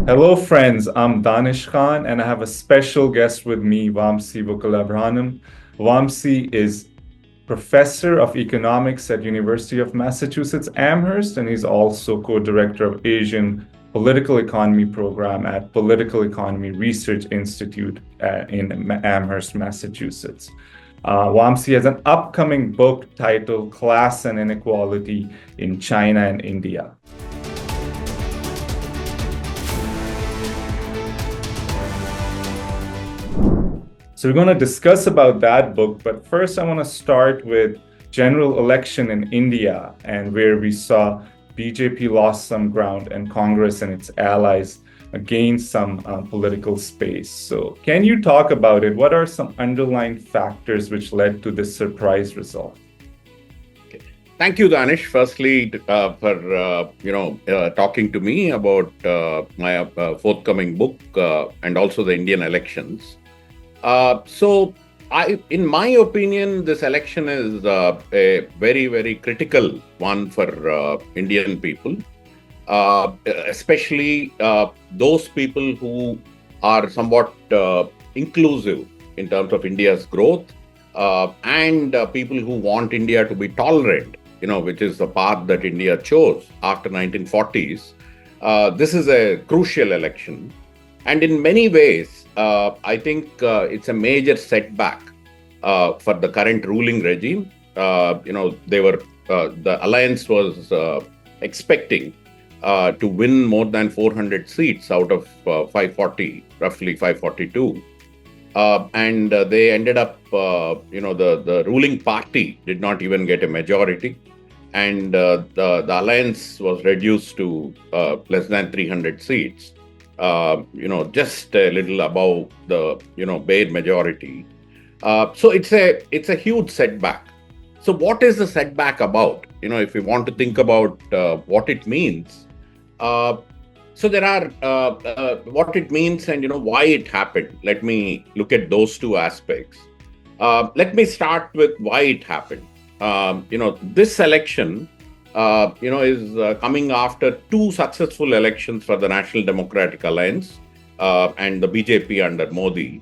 Hello, friends. I'm Danish Khan, and I have a special guest with me, Vamsi Vakulabharanam. Vamsi is professor of economics at University of Massachusetts Amherst, and he's also co-director of Asian Political Economy program at Political Economy Research Institute in Amherst, Massachusetts. Vamsi has an upcoming book titled Class and Inequality in China and India. So we're going to discuss about that book, but first I want to start with general election in India and where we saw BJP lost some ground and Congress and its allies gained some political space. So can you talk about it? What are some underlying factors which led to this surprise result? Thank you, Danish. Firstly, for talking to me about my forthcoming book and also the Indian elections. In my opinion, this election is a very, very critical one for Indian people, especially those people who are somewhat inclusive in terms of India's growth and people who want India to be tolerant, which is the path that India chose after 1940s. This is a crucial election. And in many ways, I think it's a major setback for the current ruling regime. The alliance was expecting to win more than 400 seats out of 540, roughly 542. And they ended up, the ruling party did not even get a majority. And the alliance was reduced to less than 300 seats. Just a little above the, bare majority. So it's a huge setback. So what is the setback about? If we want to think about what it means. So there are what it means and, why it happened. Let me look at those two aspects. Let me start with why it happened. This election is coming after two successful elections for the National Democratic Alliance and the BJP under Modi.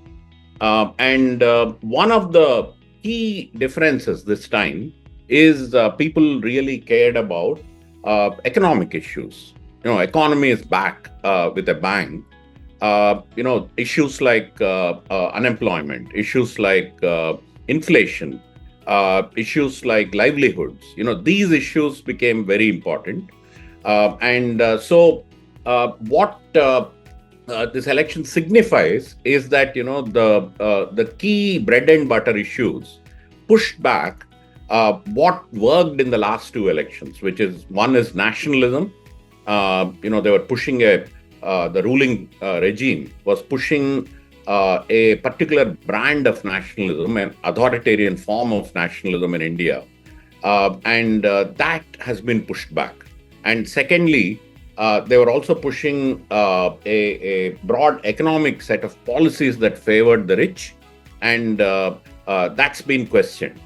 And one of the key differences this time is people really cared about economic issues. Economy is back with a bang. Issues like unemployment, issues like inflation, issues like livelihoods, these issues became very important. So what this election signifies is that, the key bread and butter issues pushed back what worked in the last two elections, which is one is nationalism. They were pushing the ruling regime was pushing a particular brand of nationalism, an authoritarian form of nationalism in India. And that has been pushed back. And secondly, they were also pushing a broad economic set of policies that favored the rich. And that's been questioned.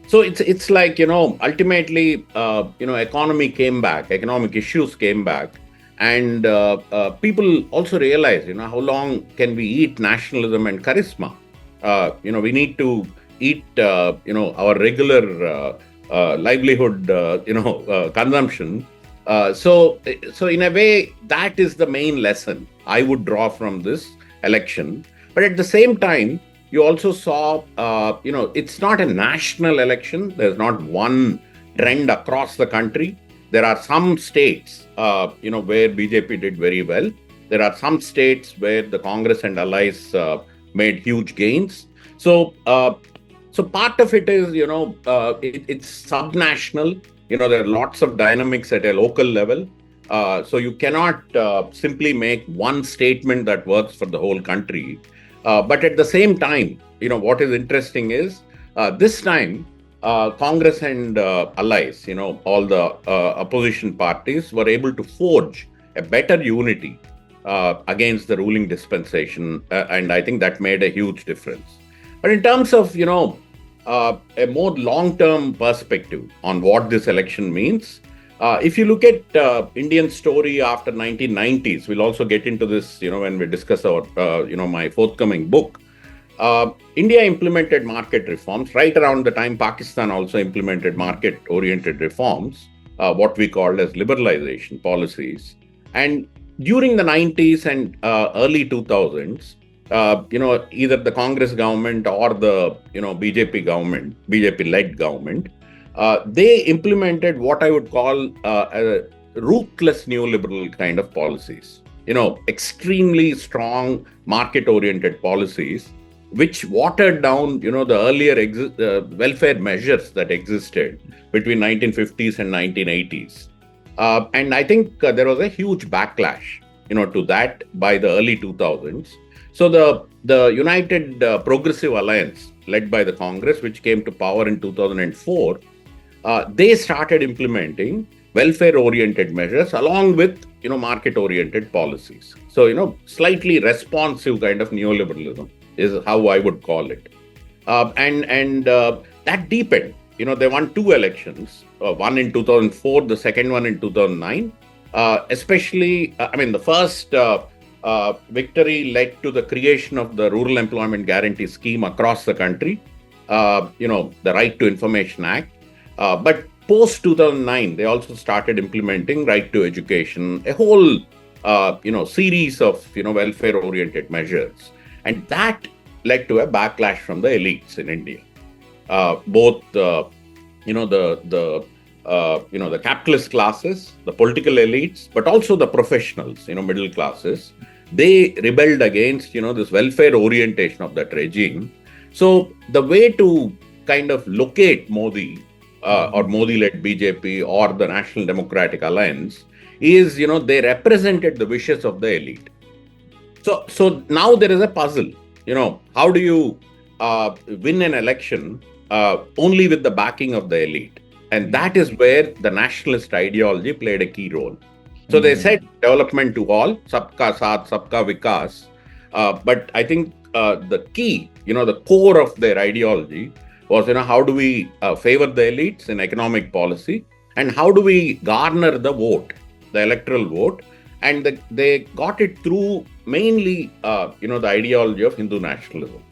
So it's like, ultimately, economy came back, economic issues came back. And people also realize, how long can we eat nationalism and charisma? We need to eat, our regular livelihood, consumption. So in a way, that is the main lesson I would draw from this election. But at the same time, you also saw, it's not a national election. There's not one trend across the country. There are some states, where BJP did very well. There are some states where the Congress and allies made huge gains. So part of it is, it's subnational. There are lots of dynamics at a local level. So you cannot simply make one statement that works for the whole country. But at the same time, what is interesting is this time, Congress and allies, all the opposition parties were able to forge a better unity against the ruling dispensation. And I think that made a huge difference. But in terms of, a more long-term perspective on what this election means, If you look at Indian story after 1990s, we'll also get into this, when we discuss our, my forthcoming book. India implemented market reforms right around the time Pakistan also implemented market-oriented reforms, what we called as liberalization policies. And during the 90s and early 2000s, either the Congress government or the, BJP-led government, they implemented what I would call a ruthless neoliberal kind of policies. Extremely strong market-oriented policies, which watered down, the earlier welfare measures that existed between 1950s and 1980s. And I think there was a huge backlash, to that by the early 2000s. So the United Progressive Alliance, led by the Congress, which came to power in 2004, they started implementing welfare-oriented measures along with, market-oriented policies. So, slightly responsive kind of neoliberalism is how I would call it. And that deepened. They won two elections, one in 2004, the second one in 2009. Especially, the first victory led to the creation of the Rural Employment Guarantee Scheme across the country, the Right to Information Act. But post 2009, they also started implementing right to education, a whole, series of, welfare-oriented measures. And that led to a backlash from the elites in India. Both, the capitalist classes, the political elites, but also the professionals, middle classes, they rebelled against, this welfare orientation of that regime. So the way to kind of locate Modi or Modi-led BJP or the National Democratic Alliance is, they represented the wishes of the elite. So now there is a puzzle. How do you win an election only with the backing of the elite? And that is where the nationalist ideology played a key role. So they said development to all, sabka saath, sabka vikas. But I think the key, the core of their ideology was, how do we favor the elites in economic policy, and how do we garner the vote, the electoral vote? And they got it through mainly, the ideology of Hindu nationalism.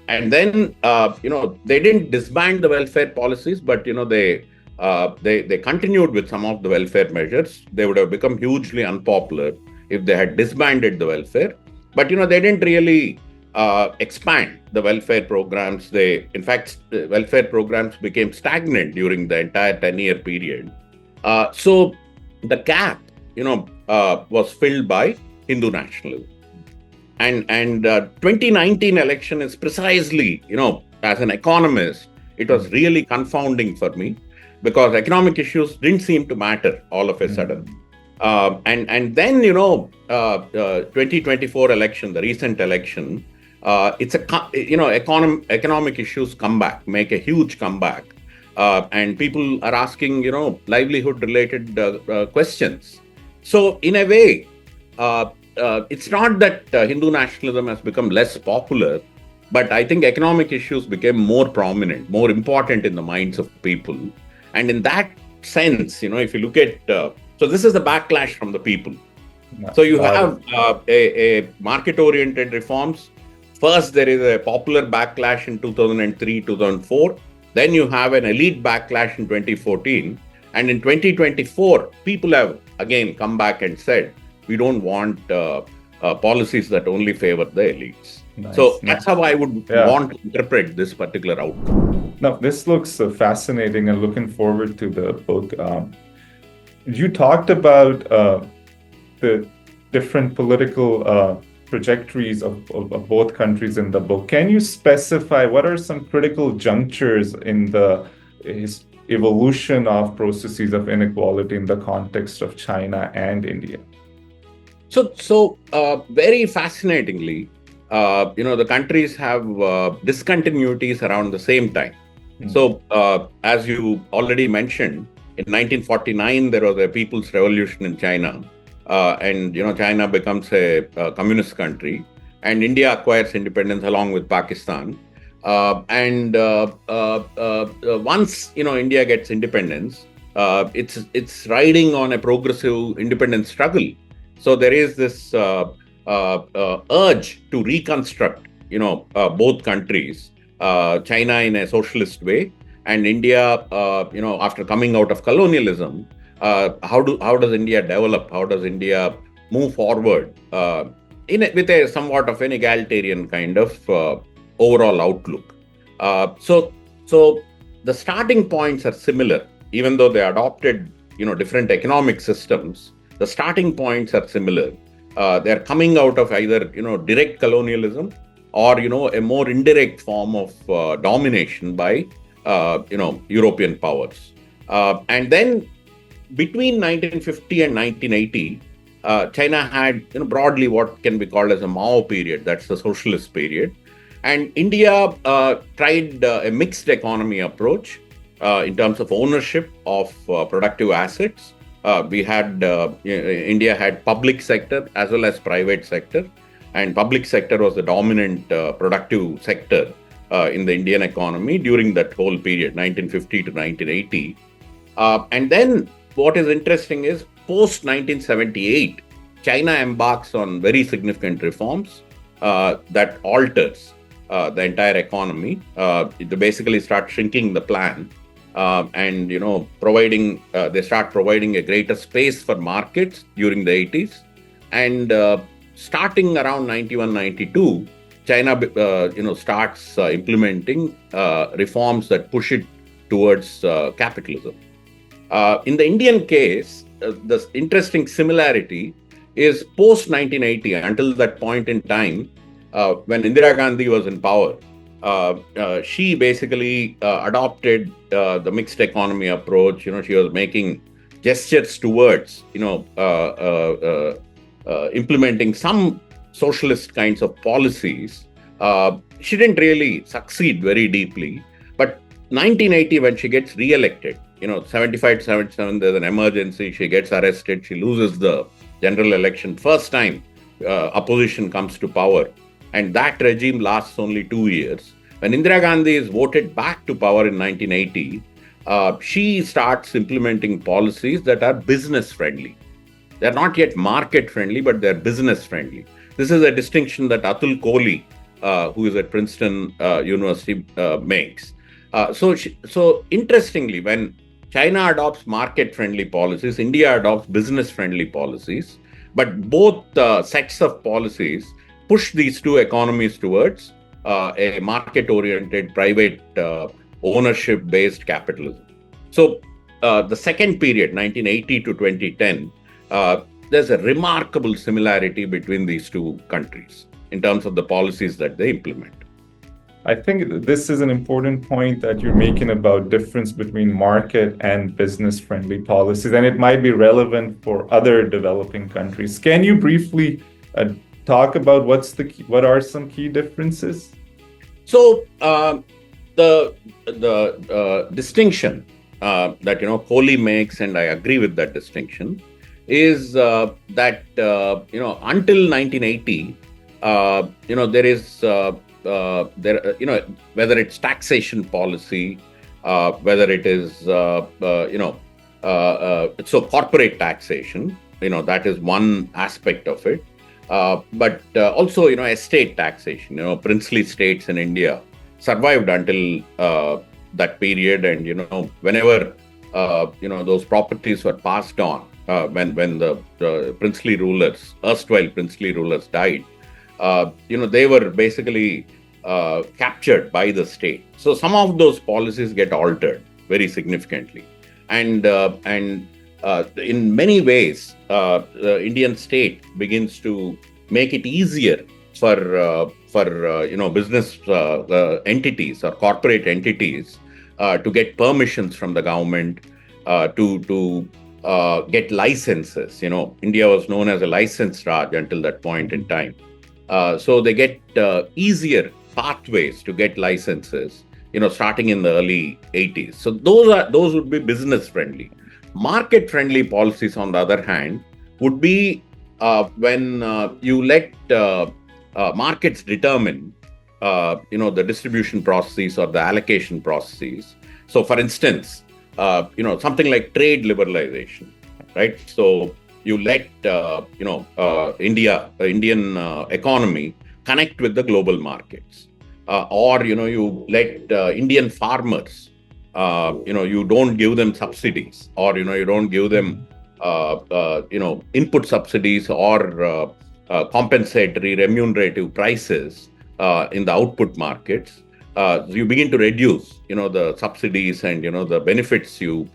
And then, they didn't disband the welfare policies, but, they continued with some of the welfare measures. They would have become hugely unpopular if they had disbanded the welfare. But, they didn't really expand the welfare programs. In fact, the welfare programs became stagnant during the entire 10-year period. So the gap, was filled by Hindu nationalism. And 2019 election is precisely, as an economist, it was really confounding for me because economic issues didn't seem to matter all of a sudden. And then, 2024 election, the recent election, it's economic issues make a huge comeback. And people are asking, livelihood related questions. So in a way, it's not that Hindu nationalism has become less popular, but I think economic issues became more prominent, more important in the minds of people. And in that sense, if you look at, so this is the backlash from the people. So you have a market-oriented reforms. First, there is a popular backlash in 2003, 2004. Then you have an elite backlash in 2014. And in 2024, people have again come back and said, we don't want policies that only favor the elites. So that's how I would want to interpret this particular outcome. Now, this looks fascinating and looking forward to the book. You talked about the different political trajectories of both countries in the book. Can you specify what are some critical junctures in the evolution of processes of inequality in the context of China and India? So very fascinatingly, the countries have discontinuities around the same time. So as you already mentioned, in 1949, there was a People's Revolution in China. And, China becomes a communist country, and India acquires independence along with Pakistan. And once, India gets independence, It's riding on a progressive independence struggle. So there is this urge to reconstruct, both countries, China in a socialist way, and India, after coming out of colonialism. How does India develop? How does India move forward with a somewhat of an egalitarian kind of overall outlook? So the starting points are similar, even though they adopted different economic systems. The starting points are similar. They are coming out of either direct colonialism or a more indirect form of domination by European powers. And then between 1950 and 1980, China had broadly what can be called as a Mao period. That's the socialist period. And India tried a mixed economy approach in terms of ownership of productive assets. India had public sector as well as private sector, and public sector was the dominant productive sector in the Indian economy during that whole period, 1950 to 1980. And then what is interesting is post 1978, China embarks on very significant reforms that alters the entire economy. To basically start shrinking the plan. And they start providing a greater space for markets during the 80s, and starting around 91, 92, China starts implementing reforms that push it towards capitalism. In the Indian case, the interesting similarity is post 1980. Until that point in time, when Indira Gandhi was in power, she basically adopted the mixed economy approach. She was making gestures towards, implementing some socialist kinds of policies. She didn't really succeed very deeply. But 1980, when she gets re-elected, 75 to 77, there's an emergency. She gets arrested. She loses the general election. First time opposition comes to power. And that regime lasts only 2 years. When Indira Gandhi is voted back to power in 1980, she starts implementing policies that are business friendly. They're not yet market friendly, but they're business friendly. This is a distinction that Atul Kohli, who is at Princeton University, makes. So interestingly, when China adopts market friendly policies, India adopts business friendly policies. But both sets of policies push these two economies towards a market-oriented, private, ownership-based capitalism. So the second period, 1980 to 2010, there's a remarkable similarity between these two countries in terms of the policies that they implement. I think this is an important point that you're making about difference between market and business-friendly policies, and it might be relevant for other developing countries. Can you briefly talk about what are some key differences? So the distinction that Kohli makes, and I agree with that distinction, is that until 1980, there is whether it's taxation policy, whether it is so corporate taxation, that is one aspect of it. But also, estate taxation. Princely states in India survived until that period, and whenever those properties were passed on, when the princely rulers, erstwhile princely rulers, died, they were basically captured by the state. So some of those policies get altered very significantly, and in many ways, the Indian state begins to make it easier for business entities or corporate entities to get permissions from the government, to get licenses. India was known as a license Raj until that point in time. So they get easier pathways to get licenses, starting in the early 80s. So those would be business friendly. Market friendly policies, on the other hand, would be when you let markets determine the distribution processes or the allocation processes. So for instance, something like trade liberalization, right? So you let Indian economy connect with the global markets, or you let Indian farmers, you don't give them subsidies, or you don't give them input subsidies or compensatory remunerative prices in the output markets. You begin to reduce the subsidies and the benefits you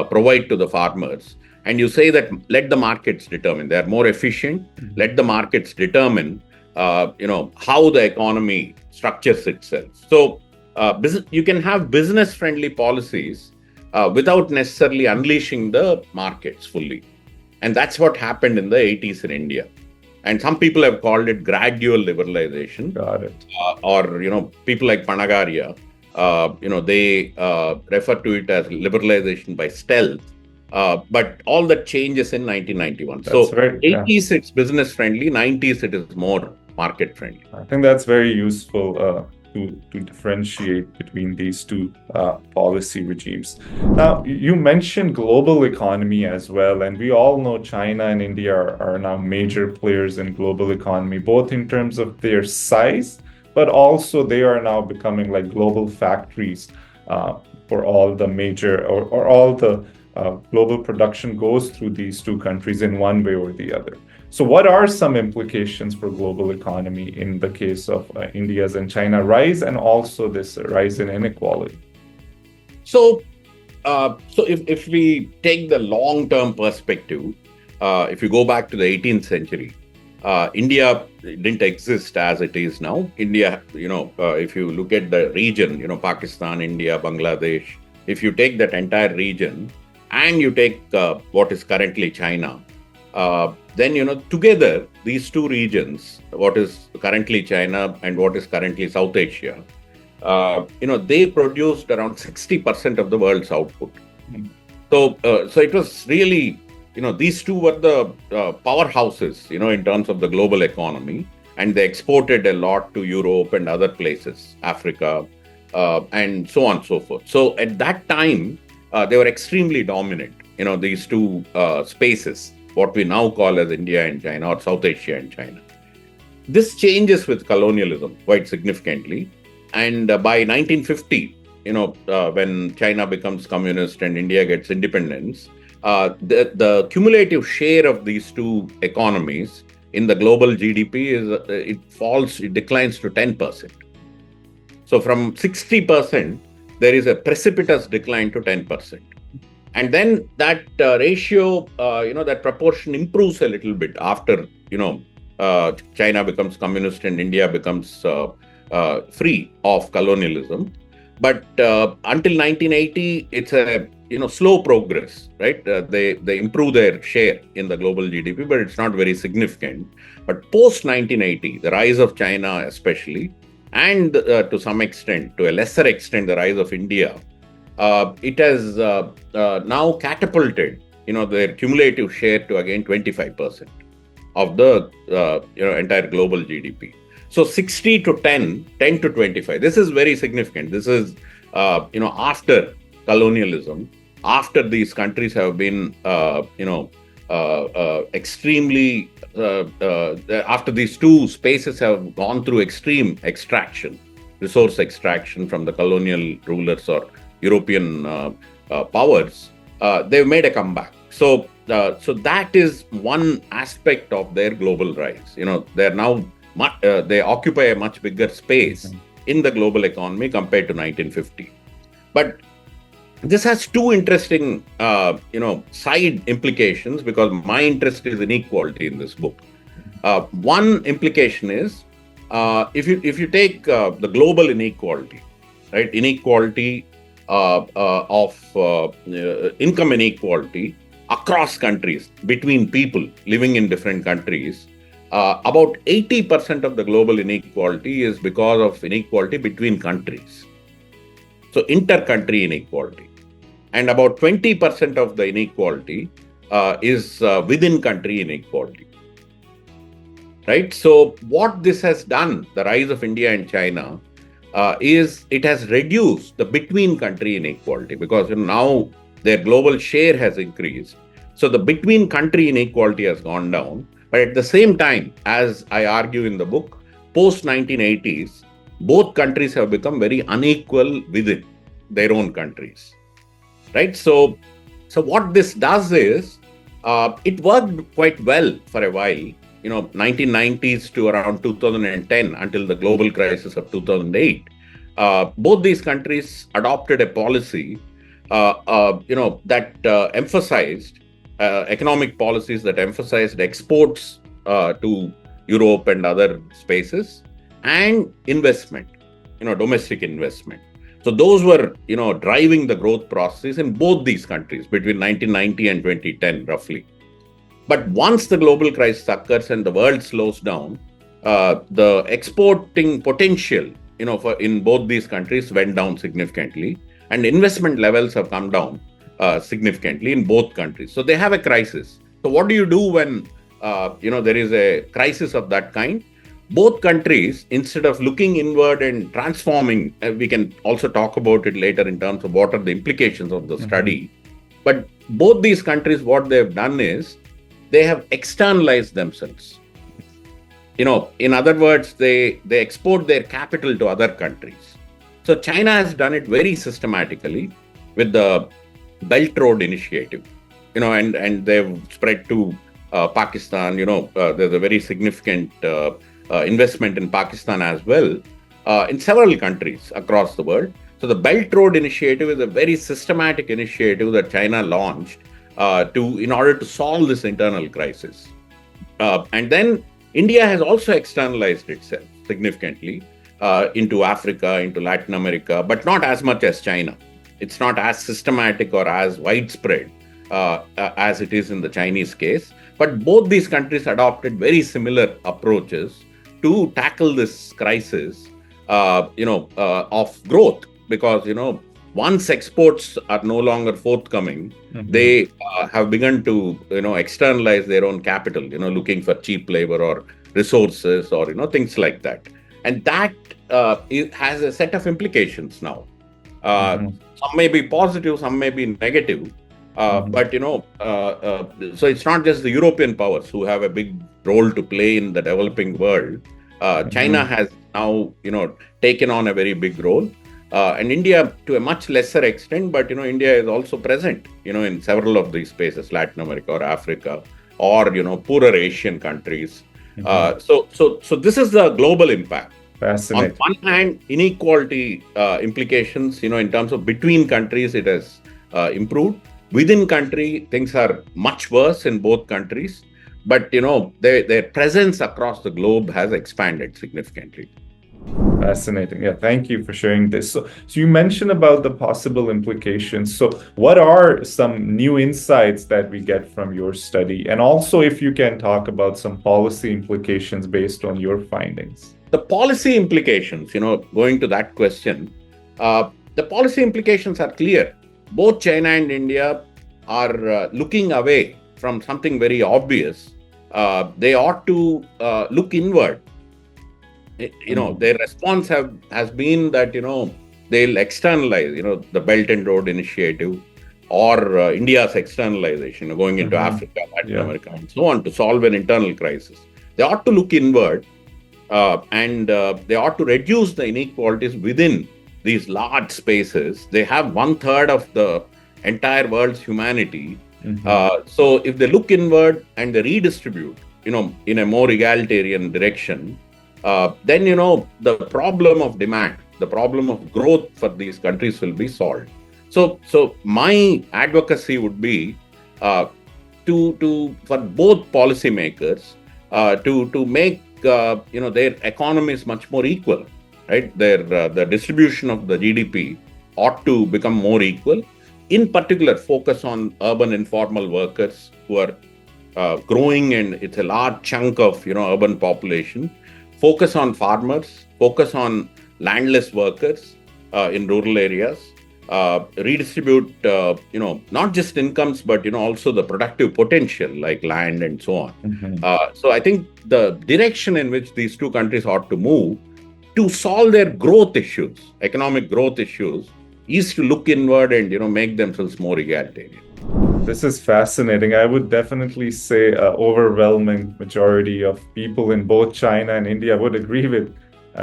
provide to the farmers, and you say that let the markets determine. They are more efficient. Let the markets determine how the economy structures itself. So you can have business friendly policies without necessarily unleashing the markets fully. And that's what happened in the 80s in India. And some people have called it gradual liberalization. Got it. Or people like Panagaria, they refer to it as liberalization by stealth. But all that changes in 1991. That's so right, 80s it's business friendly, 90s it is more market friendly. I think that's very useful to differentiate between these two policy regimes. Now, you mentioned global economy as well, and we all know China and India are now major players in global economy, both in terms of their size, but also they are now becoming like global factories for all the major or all the global production goes through these two countries in one way or the other. So what are some implications for global economy in the case of India's and China rise, and also this rise in inequality? So if we take the long-term perspective, if you go back to the 18th century, India didn't exist as it is now. India, if you look at the region, Pakistan, India, Bangladesh, if you take that entire region and you take what is currently China, then together these two regions, what is currently China and what is currently South Asia, they produced around 60% of the world's output. So it was really, these two were the powerhouses, in terms of the global economy, and they exported a lot to Europe and other places, Africa, and so on and so forth. So at that time, they were extremely dominant, these two spaces, what we now call as India and China, or South Asia and China. This changes with colonialism quite significantly. And by 1950, when China becomes communist and India gets independence, the cumulative share of these two economies in the global GDP it declines to 10%. So from 60%, there is a precipitous decline to 10%. And then that ratio, that proportion improves a little bit after, China becomes communist and India becomes free of colonialism. But until 1980, it's a slow progress, right? They improve their share in the global GDP, but it's not very significant. But post 1980, the rise of China especially, and to some extent, to a lesser extent, the rise of India, it has now catapulted, their cumulative share to again 25% of the entire global GDP. So 60 to 10 to 25. This is very significant. This is after colonialism, after these countries have been extremely after these two spaces have gone through extreme extraction, resource extraction from the colonial rulers or European powers, they've made a comeback. So that is one aspect of their global rise. They're now they occupy a much bigger space in the global economy compared to 1950. But this has two interesting, side implications, because my interest is inequality in this book. One implication is if you take the global inequality, right? Inequality of income inequality across countries, between people living in different countries. About 80% of the global inequality is because of inequality between countries. So inter-country inequality. And about 20% of the inequality is within country inequality. Right? So what this has done, the rise of India and China, is it has reduced the between country inequality, because now their global share has increased. So the between country inequality has gone down. But at the same time, as I argue in the book, post 1980s, both countries have become very unequal within their own countries, right? So what this does is, it worked quite well for a while, 1990s to around 2010 until the global crisis of 2008. Both these countries adopted a policy, that emphasized economic policies that emphasized exports to Europe and other spaces and investment, domestic investment. So those were, driving the growth process in both these countries between 1990 and 2010, roughly. But once the global crisis occurs and the world slows down, the exporting potential, in both these countries went down significantly, and investment levels have come down significantly in both countries. So they have a crisis. So what do you do when, there is a crisis of that kind? Both countries, instead of looking inward and transforming, we can also talk about it later in terms of what are the implications of the study. But both these countries, what they've done is they have externalized themselves. In other words, they export their capital to other countries. So China has done it very systematically with the Belt Road Initiative, and they've spread to Pakistan. There's a very significant investment in Pakistan as well, in several countries across the world. So the Belt Road Initiative is a very systematic initiative that China launched in order to solve this internal crisis. And then India has also externalized itself significantly into Africa, into Latin America, but not as much as China. It's not as systematic or as widespread as it is in the Chinese case. But both these countries adopted very similar approaches to tackle this crisis, of growth, because, once exports are no longer forthcoming, they have begun to, externalize their own capital, looking for cheap labor or resources or, things like that. And that it has a set of implications now. Some may be positive, some may be negative. But, so it's not just the European powers who have a big role to play in the developing world. China has now, taken on a very big role. And India to a much lesser extent, but, India is also present, in several of these spaces, Latin America or Africa, or, poorer Asian countries. So this is the global impact. Fascinating. On one hand, inequality implications, in terms of between countries, it has improved. Within country, things are much worse in both countries. But, their presence across the globe has expanded significantly. Fascinating. Yeah, thank you for sharing this. So you mentioned about the possible implications. So what are some new insights that we get from your study? And also, if you can talk about some policy implications based on your findings. The policy implications, going to that question, the policy implications are clear. Both China and India are looking away from something very obvious. They ought to look inward. Their response has been that, they'll externalize, the Belt and Road Initiative or India's externalization, going into Africa, Latin America, and so on to solve an internal crisis. They ought to look inward and they ought to reduce the inequalities within these large spaces. They have 1/3 of the entire world's humanity. So if they look inward and they redistribute, in a more egalitarian direction, then, the problem of demand, the problem of growth for these countries will be solved. So my advocacy would be for both policymakers to make their economies much more equal, right? The distribution of the GDP ought to become more equal. In particular, focus on urban informal workers who are growing, and it's a large chunk of urban population. Focus on farmers, focus on landless workers in rural areas, redistribute, not just incomes, but, also the productive potential like land and so on. So I think the direction in which these two countries ought to move to solve their growth issues, economic growth issues, is to look inward and make themselves more egalitarian. This is fascinating. I would definitely say an overwhelming majority of people in both China and India would agree with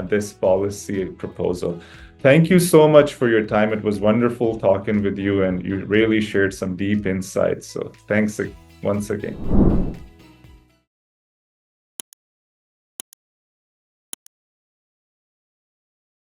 this policy proposal. Thank you so much for your time. It was wonderful talking with you, and you really shared some deep insights. So thanks once again.